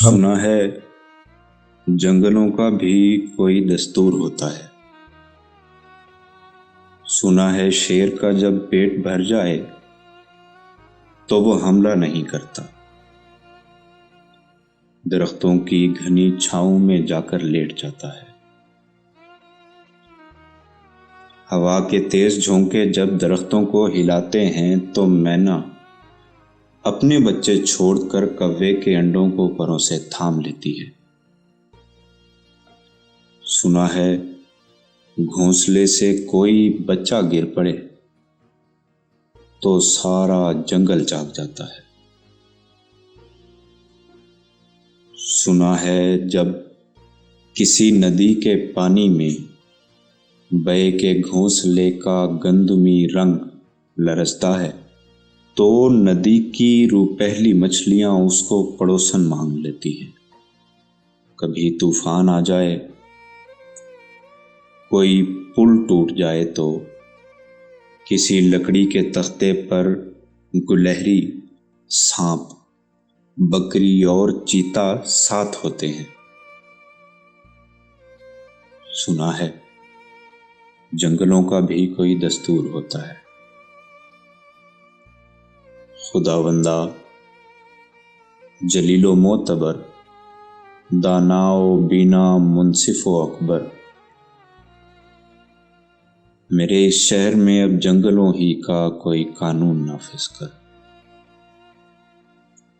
हम सुना है जंगलों का भी कोई दस्तूर होता है। सुना है शेर का जब पेट भर जाए तो वो हमला नहीं करता, दरख्तों की घनी छांव में जाकर लेट जाता है। हवा के तेज झोंके जब दरख्तों को हिलाते हैं तो मैना अपने बच्चे छोड़कर कौवे के अंडों को परों से थाम लेती है। सुना है घोंसले से कोई बच्चा गिर पड़े तो सारा जंगल जाग जाता है। सुना है जब किसी नदी के पानी में बहे के घोंसले का गंधमी रंग लरसता है तो नदी की रूपहली मछलियां उसको पड़ोसन मांग लेती हैं। कभी तूफान आ जाए, कोई पुल टूट जाए तो किसी लकड़ी के तख्ते पर गुलहरी, सांप, बकरी और चीता साथ होते हैं। सुना है जंगलों का भी कोई दस्तूर होता है। खुदावंदा जलीलो मोतबर, दानाओ बीना मुंसिफो अकबर, मेरे इस शहर में अब जंगलों ही का कोई कानून नाफिज कर।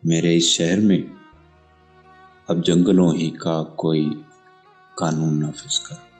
मेरे इस शहर में अब जंगलों ही का कोई कानून नाफिज कर।